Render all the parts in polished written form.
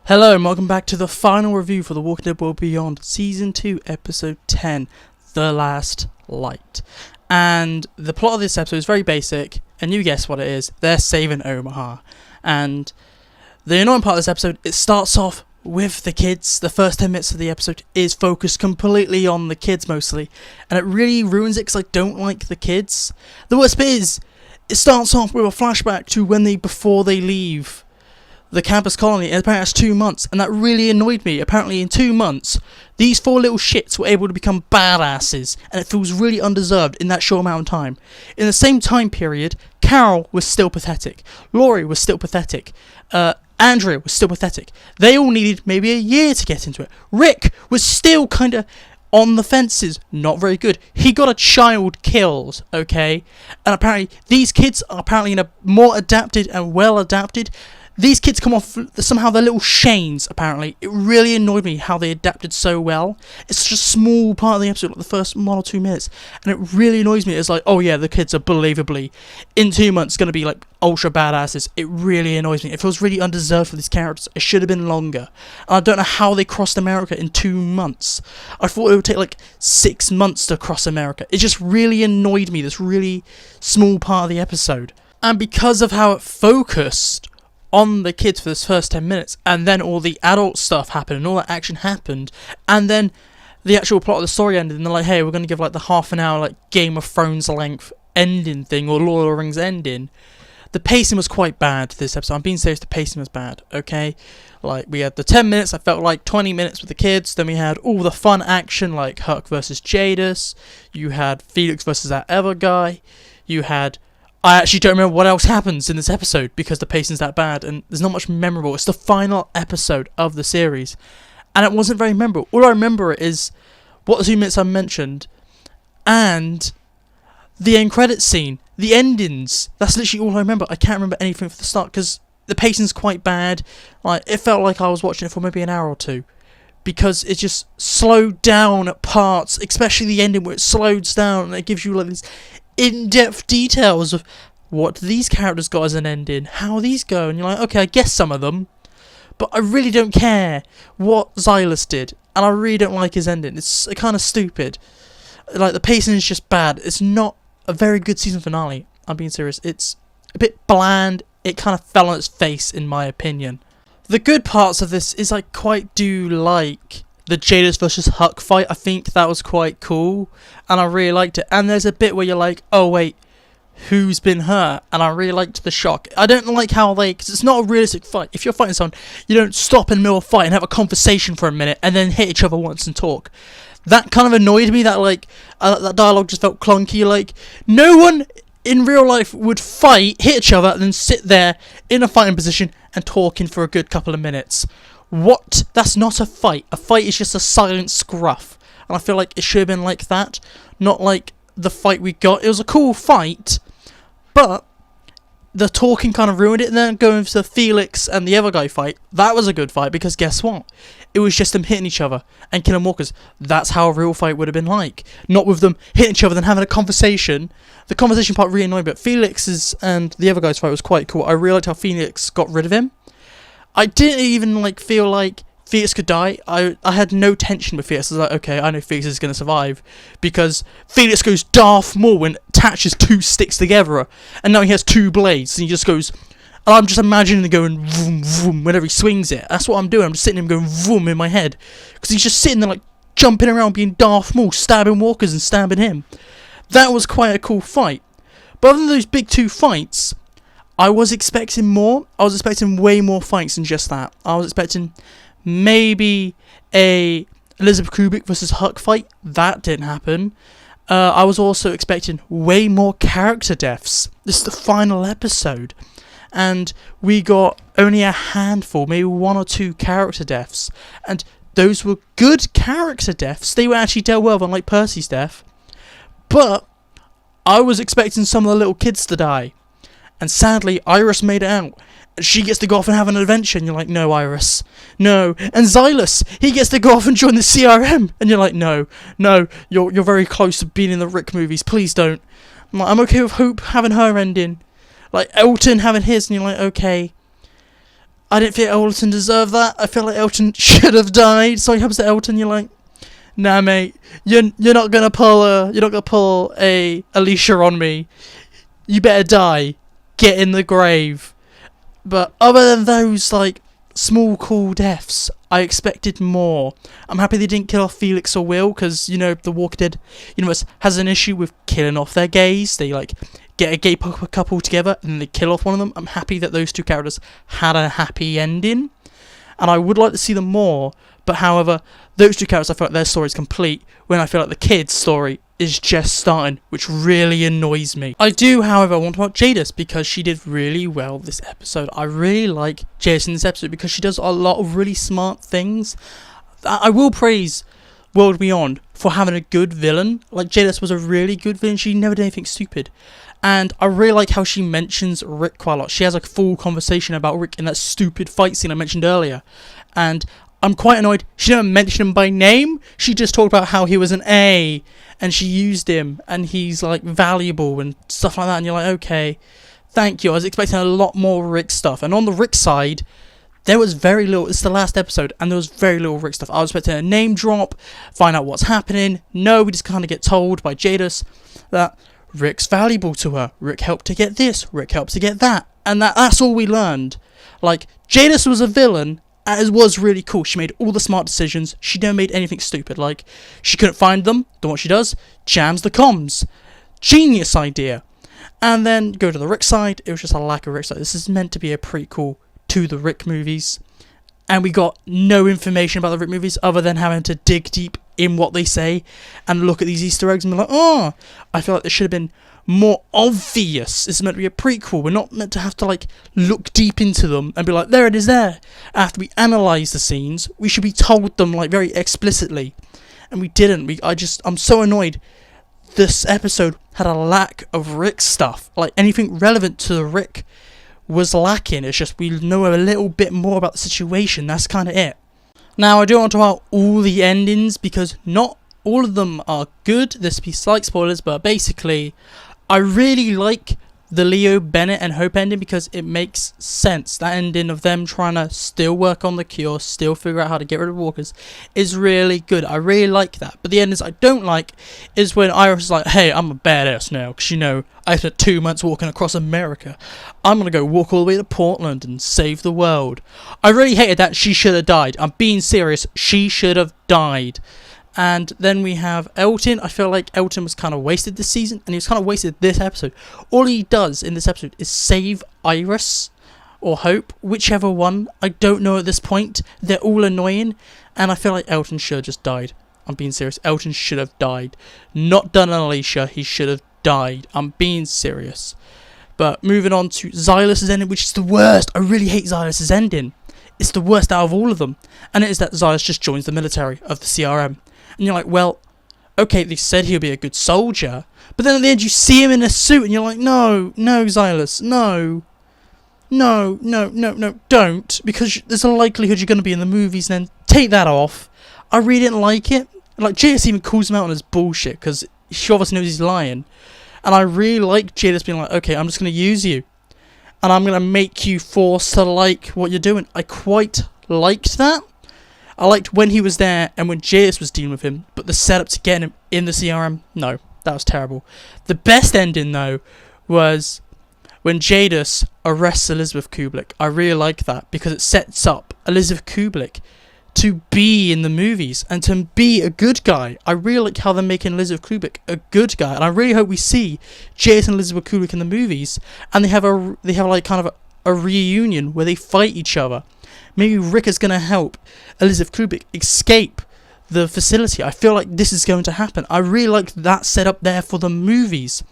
Hello and welcome back to the final review for The Walking Dead World Beyond Season 2 Episode 10, The Last Light. And the plot of this episode is very basic, and you guess what it is, they're saving Omaha. And the annoying part of this episode, it starts off with the kids. The first 10 minutes of the episode is focused completely on the kids mostly, and it really ruins it because I don't like the kids. The worst bit is, it starts off with a flashback to before they leave the campus colony, and apparently that's 2 months, and that really annoyed me. Apparently in 2 months, these 4 little shits were able to become badasses, and it feels really undeserved in that short amount of time. In the same time period, Carol was still pathetic, Laurie was still pathetic, Andrea was still pathetic. They all needed maybe a year to get into it. Rick was still kinda on the fences, not very good. He got a child killed, okay? And apparently these kids are apparently more adapted and well adapted. These kids come off, somehow they're little Shanes, apparently. It really annoyed me how they adapted so well. It's such a small part of the episode, like the first 1 or 2 minutes. And it really annoys me. It's like, oh yeah, the kids are believably, in 2 months, going to be like ultra badasses. It really annoys me. It feels really undeserved for these characters. It should have been longer. And I don't know how they crossed America in 2 months. I thought it would take like 6 months to cross America. It just really annoyed me, this really small part of the episode. And because of how it focused on the kids for this first 10 minutes, and then all the adult stuff happened, and all that action happened, and then the actual plot of the story ended, and they're like, hey, we're going to give like the half an hour like Game of Thrones length ending thing, or Lord of the Rings ending. The pacing was quite bad this episode. I'm being serious, the pacing was bad, okay? Like, we had the 10 minutes, I felt like 20 minutes with the kids, then we had all the fun action, like Huck versus Jadis, you had Felix versus that other guy, you had... I actually don't remember what else happens in this episode because the pacing's that bad and there's not much memorable. It's the final episode of the series and it wasn't very memorable. All I remember is what the 2 minutes I mentioned and the end credits scene, the endings. That's literally all I remember. I can't remember anything from the start because the pacing's quite bad. Like, it felt like I was watching it for maybe an hour or two because it just slowed down at parts, especially the ending where it slows down and it gives you like these in-depth details of what these characters got as an ending, how these go, and you're like, okay, I guess some of them, but I really don't care what Xylus did, and I really don't like his ending. It's kind of stupid. Like, the pacing is just bad. It's not a very good season finale. I'm being serious. It's a bit bland. It kind of fell on its face, in my opinion. The good parts of this is I quite do like the Jadis versus Huck fight. I think that was quite cool, and I really liked it. And there's a bit where you're like, oh wait, who's been hurt? And I really liked the shock. I don't like how because it's not a realistic fight. If you're fighting someone, you don't stop in the middle of a fight and have a conversation for a minute and then hit each other once and talk. That kind of annoyed me, that that dialogue just felt clunky. Like, no one in real life would fight, hit each other, and then sit there in a fighting position and talking for a good couple of minutes. What? That's not a fight. A fight is just a silent scruff. And I feel like it should have been like that. Not like the fight we got. It was a cool fight. But the talking kind of ruined it. And then going to Felix and the other guy fight. That was a good fight. Because guess what? It was just them hitting each other and killing walkers. That's how a real fight would have been like. Not with them hitting each other and having a conversation. The conversation part really annoyed me. But Felix's and the other guy's fight was quite cool. I really liked how Felix got rid of him. I didn't even feel like Felix could die. I had no tension with Felix. I was like, okay, I know Felix is going to survive because Felix goes Darth Maul and attaches 2 sticks together, and now he has 2 blades, and he just goes. And I'm just imagining him going vroom vroom whenever he swings it. That's what I'm doing. I'm just sitting him going vroom in my head because he's just sitting there like jumping around, being Darth Maul, stabbing walkers and stabbing him. That was quite a cool fight. But other than those big 2 fights, I was expecting more. I was expecting way more fights than just that. I was expecting maybe a Elizabeth Kubik versus Huck fight. That didn't happen. I was also expecting way more character deaths. This is the final episode. And we got only a handful, maybe 1 or 2 character deaths. And those were good character deaths. They were actually dealt well, unlike Percy's death. But I was expecting some of the little kids to die. And sadly, Iris made it out. She gets to go off and have an adventure, and you're like, no, Iris, no. And Xylus, he gets to go off and join the CRM, and you're like, no, you're very close to being in the Rick movies, please don't. I'm okay with Hope having her ending. Like, Elton having his, and you're like, okay. I didn't feel Elton deserved that. I feel like Elton should have died. So he comes to Elton, you're like, nah, mate, you're not gonna pull a Alicia on me. You better die. Get in the grave. But other than those like small cool deaths, I expected more. I'm happy they didn't kill off Felix or Will, because you know the Walking Dead universe has an issue with killing off their gays. They like get a gay couple together and they kill off one of them. I'm happy that those two characters had a happy ending, and I would like to see them more. But however, those two characters, I feel like their story is complete, when I feel like the kid's story is just starting, which really annoys me. I do, however, want to talk about Jadis, because she did really well this episode. I really like Jadis in this episode because she does a lot of really smart things. I will praise World Beyond for having a good villain. Like, Jadis was a really good villain. She never did anything stupid. And I really like how she mentions Rick quite a lot. She has a full conversation about Rick in that stupid fight scene I mentioned earlier. And I'm quite annoyed she didn't mention him by name. She just talked about how he was an A and she used him and he's like valuable and stuff like that, and you're like, okay, thank you. I was expecting a lot more Rick stuff, and on the Rick side there was very little. It's the last episode and there was very little Rick stuff. I was expecting a name drop, find out what's happening. No, we just kind of get told by Jadis that Rick's valuable to her. Rick helped to get this, Rick helped to get that, and that's all we learned. Like, Jadis was a villain. It was really cool. She made all the smart decisions. She never made anything stupid. Like, she couldn't find them. Then what she does? Jams the comms. Genius idea. And then go to the Rick side. It was just a lack of Rick side. This is meant to be a prequel to the Rick movies. And we got no information about the Rick movies other than having to dig deep in what they say and look at these Easter eggs and be like, oh, I feel like this should have been more obvious. It's meant to be a prequel. We're not meant to have to like look deep into them and be like, there it is there. After we analyse the scenes, we should be told them like very explicitly, and we didn't. I'm so annoyed. This episode had a lack of Rick stuff. Like, anything relevant to the Rick was lacking. It's just we know a little bit more about the situation. That's kind of it. Now, I don't want to talk about all the endings because not all of them are good. This will be slight spoilers, but basically, I really like the Leo, Bennett and Hope ending because it makes sense. That ending of them trying to still work on the cure, still figure out how to get rid of walkers, is really good. I really like that. But the endings I don't like is when Iris is like, hey, I'm a badass now, because you know, I spent 2 months walking across America. I'm going to go walk all the way to Portland and save the world. I really hated that. She should have died. I'm being serious. She should have died. And then we have Elton. I feel like Elton was kind of wasted this season, and he was kind of wasted this episode. All he does in this episode is save Iris or Hope, whichever one. I don't know at this point. They're all annoying, and I feel like Elton should have just died. I'm being serious. Elton should have died. Not done on Alicia. He should have died. I'm being serious. But moving on to Xylus's ending, which is the worst. I really hate Xylus's ending. It's the worst out of all of them. And it is that Xylus just joins the military of the CRM. And you're like, well, okay, they said he'll be a good soldier, but then at the end you see him in a suit and you're like, no, Xylus, no, don't, because there's a likelihood you're going to be in the movies, and then take that off. I really didn't like it. Like, Jadis even calls him out on his bullshit, because she obviously knows he's lying, and I really like Jadis being like, okay, I'm just going to use you, and I'm going to make you forced to like what you're doing. I quite liked that. I liked when he was there and when Jadis was dealing with him, but the setup to get him in the CRM, no, that was terrible. The best ending, though, was when Jadis arrests Elizabeth Kubelik. I really like that because it sets up Elizabeth Kubelik to be in the movies and to be a good guy. I really like how they're making Elizabeth Kubelik a good guy, and I really hope we see Jadis and Elizabeth Kubelik in the movies, and they have like kind of a reunion where they fight each other. Maybe Rick is going to help Elizabeth Kubelik escape the facility. I feel like this is going to happen. I really like that setup there for the movies.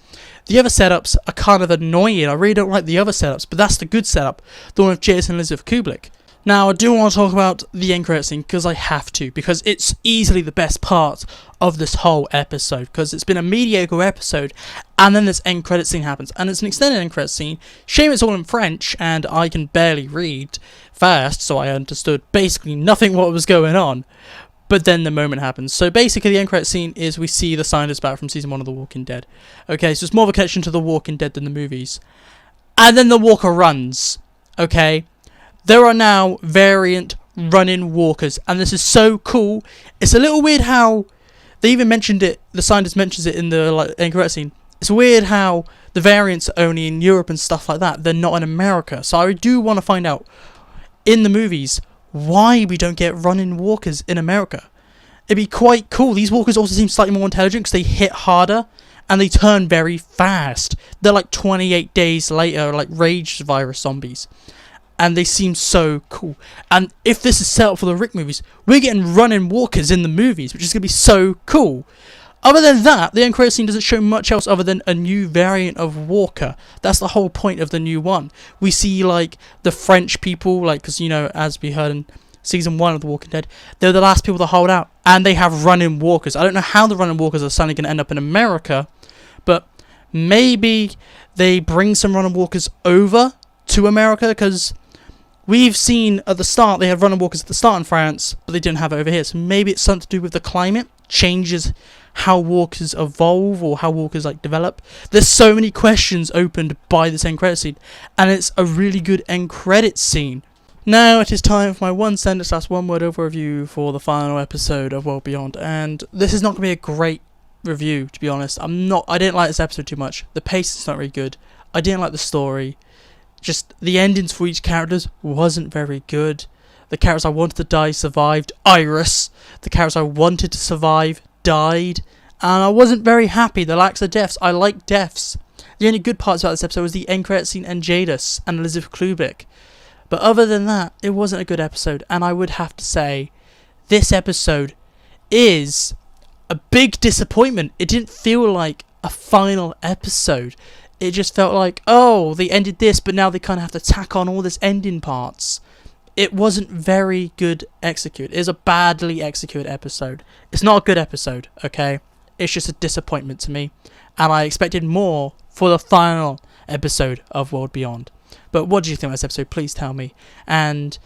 The other setups are kind of annoying. I really don't like the other setups, but that's the good setup, the one with Jadis and Elizabeth Kubelik. Now, I do want to talk about the end credit scene because I have to, because it's easily the best part of this whole episode, because it's been a mediocre episode, and then this end credit scene happens, and it's an extended end credit scene. Shame it's all in French, and I can barely read fast, so I understood basically nothing what was going on. But then the moment happens. So basically the end credit scene is we see the scientists back from season 1 of The Walking Dead. Okay, so it's more of a connection to The Walking Dead than the movies. And then the walker runs. Okay, there are now variant run-in walkers, and this is so cool. It's a little weird how they even mentioned it. The scientist mentions it in the end credit scene. It's weird how the variants are only in Europe and stuff like that. They're not in America. So I do want to find out in the movies why we don't get run-in walkers in America. It'd be quite cool. These walkers also seem slightly more intelligent because they hit harder and they turn very fast. They're like 28 days later, like rage virus zombies. And they seem so cool. And if this is set up for the Rick movies, we're getting run-in walkers in the movies, which is going to be so cool. Other than that, the end credit scene doesn't show much else other than a new variant of walker. That's the whole point of the new one. We see, like, the French people, like, because, you know, as we heard in Season 1 of The Walking Dead, they're the last people to hold out. And they have run-in walkers. I don't know how the run-in walkers are suddenly going to end up in America, but maybe they bring some run-in walkers over to America, because we've seen at the start, they had run-in walkers at the start in France, but they didn't have it over here. So maybe it's something to do with the climate, changes how walkers evolve or how walkers like develop. There's so many questions opened by this end credit scene, and it's a really good end credit scene. Now it is time for my one sentence / one word overview for the final episode of World Beyond, and this is not going to be a great review, to be honest. I didn't like this episode too much. The pace is not really good. I didn't like the story. Just the endings for each characters wasn't very good. The characters I wanted to die survived. Iris. The characters I wanted to survive died. And I wasn't very happy. The lack of deaths. I like deaths. The only good parts about this episode was the end credit scene and Jadis and Elizabeth Klubik. But other than that, it wasn't a good episode. And I would have to say, this episode is a big disappointment. It didn't feel like a final episode. It just felt like, oh, they ended this, but now they kind of have to tack on all this ending parts. It wasn't very good executed. It was a badly executed episode. It's not a good episode, okay? It's just a disappointment to me. And I expected more for the final episode of World Beyond. But what do you think of this episode? Please tell me. And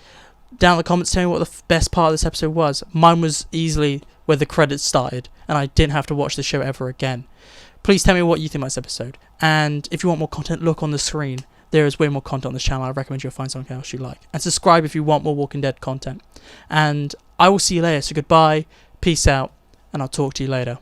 down in the comments, tell me what the best part of this episode was. Mine was easily where the credits started, and I didn't have to watch the show ever again. Please tell me what you think about this episode. And if you want more content, look on the screen. There is way more content on this channel. I recommend you find something else you like. And subscribe if you want more Walking Dead content. And I will see you later. So goodbye, peace out, and I'll talk to you later.